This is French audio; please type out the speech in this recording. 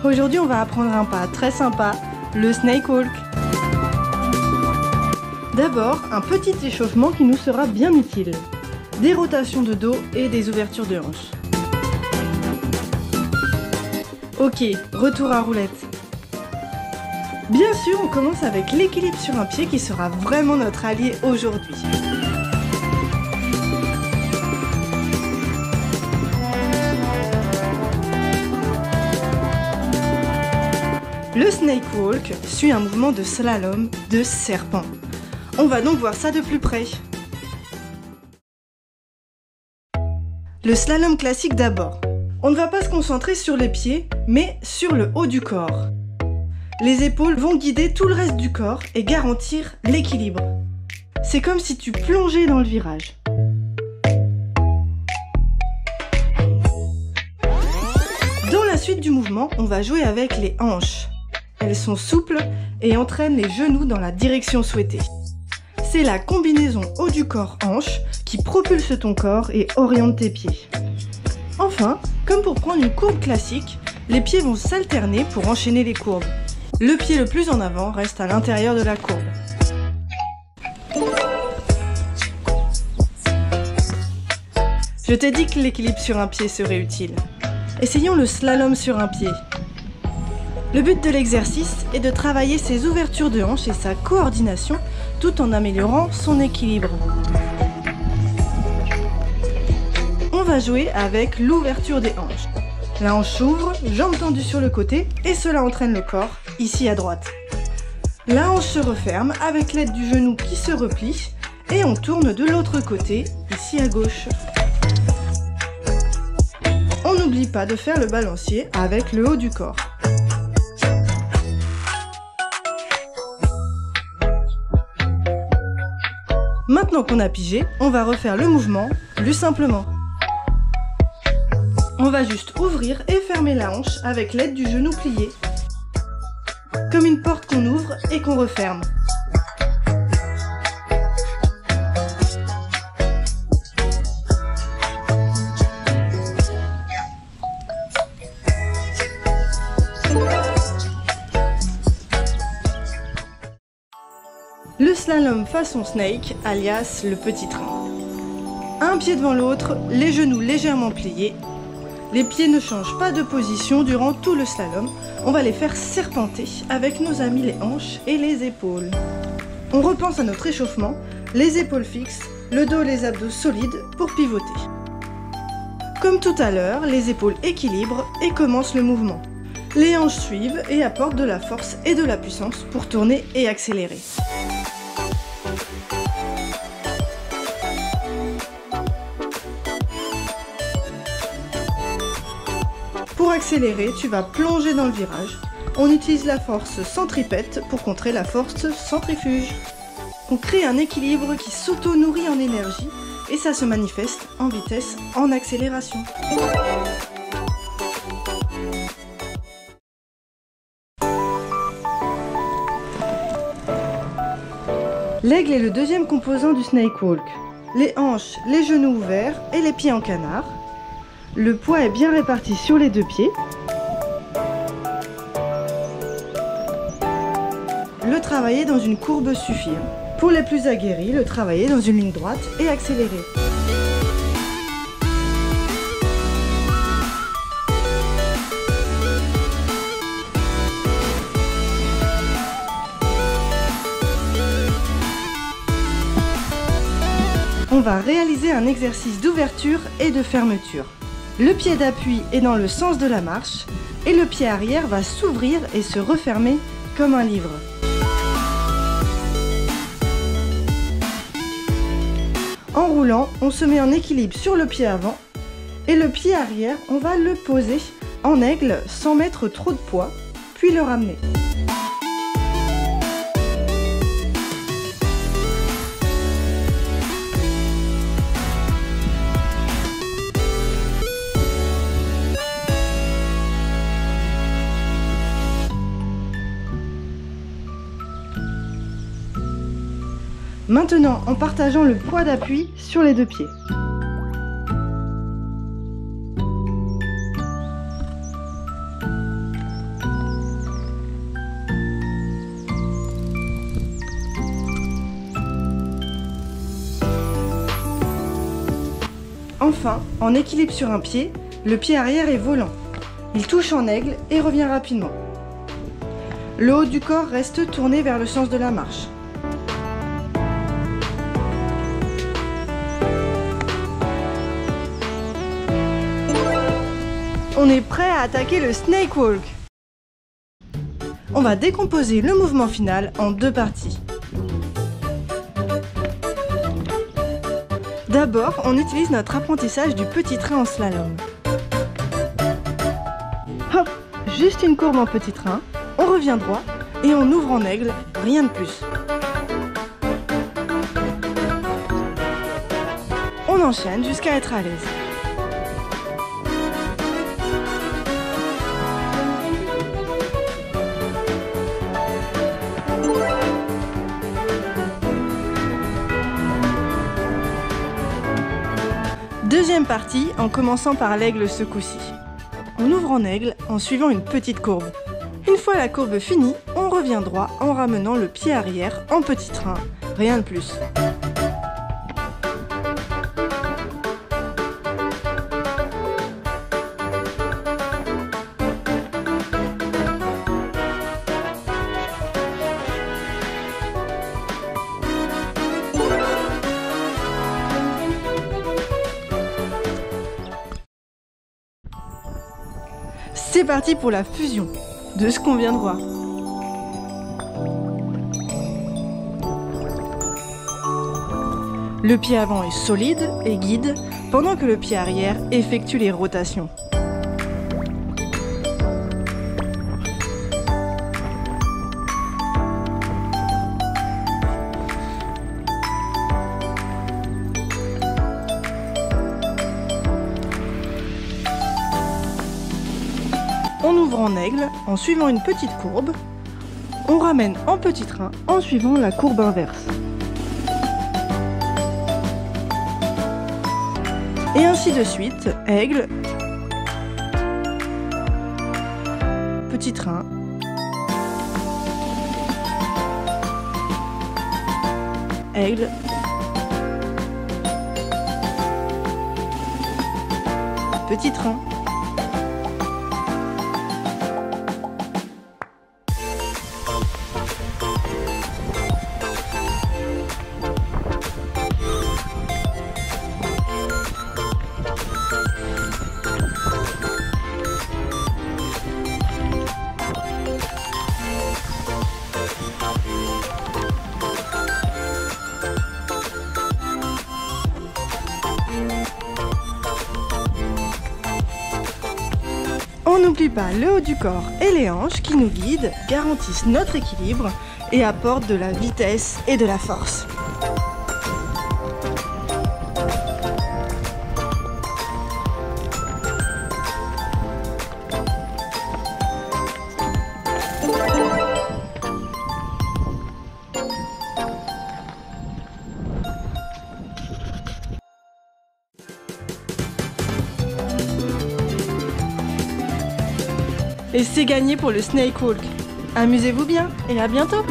Aujourd'hui, on va apprendre un pas très sympa, le snake walk. D'abord, un petit échauffement qui nous sera bien utile. Des rotations de dos et des ouvertures de hanches. Ok, retour à roulette. Bien sûr, on commence avec l'équilibre sur un pied qui sera vraiment notre allié aujourd'hui. Le snake walk suit un mouvement de slalom de serpent. On va donc voir ça de plus près. Le slalom classique d'abord. On ne va pas se concentrer sur les pieds, mais sur le haut du corps. Les épaules vont guider tout le reste du corps et garantir l'équilibre. C'est comme si tu plongeais dans le virage. Dans la suite du mouvement, on va jouer avec les hanches. Elles sont souples et entraînent les genoux dans la direction souhaitée. C'est la combinaison haut du corps-hanche qui propulse ton corps et oriente tes pieds. Enfin, comme pour prendre une courbe classique, les pieds vont s'alterner pour enchaîner les courbes. Le pied le plus en avant reste à l'intérieur de la courbe. Je t'ai dit que l'équilibre sur un pied serait utile. Essayons le slalom sur un pied. Le but de l'exercice est de travailler ses ouvertures de hanches et sa coordination tout en améliorant son équilibre. On va jouer avec l'ouverture des hanches. La hanche s'ouvre, jambes tendues sur le côté et cela entraîne le corps, ici à droite. La hanche se referme avec l'aide du genou qui se replie et on tourne de l'autre côté, ici à gauche. On n'oublie pas de faire le balancier avec le haut du corps. Maintenant qu'on a pigé, on va refaire le mouvement plus simplement. On va juste ouvrir et fermer la hanche avec l'aide du genou plié. Comme une porte qu'on ouvre et qu'on referme. Le slalom façon snake, alias le petit train. Un pied devant l'autre, les genoux légèrement pliés. Les pieds ne changent pas de position durant tout le slalom. On va les faire serpenter avec nos amis les hanches et les épaules. On repense à notre échauffement, les épaules fixes, le dos et les abdos solides pour pivoter. Comme tout à l'heure, les épaules équilibrent et commencent le mouvement. Les hanches suivent et apportent de la force et de la puissance pour tourner et accélérer. Pour accélérer, tu vas plonger dans le virage. On utilise la force centripète pour contrer la force centrifuge. On crée un équilibre qui s'auto-nourrit en énergie et ça se manifeste en vitesse en accélération. L'aigle est le deuxième composant du snake walk. Les hanches, les genoux ouverts et les pieds en canard. Le poids est bien réparti sur les deux pieds. Le travailler dans une courbe suffit. Pour les plus aguerris, le travailler dans une ligne droite et accélérer. On va réaliser un exercice d'ouverture et de fermeture. Le pied d'appui est dans le sens de la marche et le pied arrière va s'ouvrir et se refermer comme un livre. En roulant, on se met en équilibre sur le pied avant et le pied arrière, on va le poser en aigle sans mettre trop de poids, puis le ramener. Maintenant, en partageant le poids d'appui sur les deux pieds. Enfin, en équilibre sur un pied, le pied arrière est volant. Il touche en aigle et revient rapidement. Le haut du corps reste tourné vers le sens de la marche. On est prêt à attaquer le snake walk. On va décomposer le mouvement final en 2 parties. D'abord, on utilise notre apprentissage du petit train en slalom. Hop, juste une courbe en petit train, on revient droit et on ouvre en aigle, rien de plus. On enchaîne jusqu'à être à l'aise. Deuxième partie, en commençant par l'aigle ce coup-ci. On ouvre en aigle en suivant une petite courbe. Une fois la courbe finie, on revient droit en ramenant le pied arrière en petit train, rien de plus. C'est parti pour la fusion de ce qu'on vient de voir. Le pied avant est solide et guide, pendant que le pied arrière effectue les rotations. On ouvre en aigle en suivant une petite courbe. On ramène en petit train en suivant la courbe inverse. Et ainsi de suite, aigle, petit train, aigle, petit train. On n'oublie pas le haut du corps et les hanches qui nous guident, garantissent notre équilibre et apportent de la vitesse et de la force. Et c'est gagné pour le snake walk. Amusez-vous bien et à bientôt!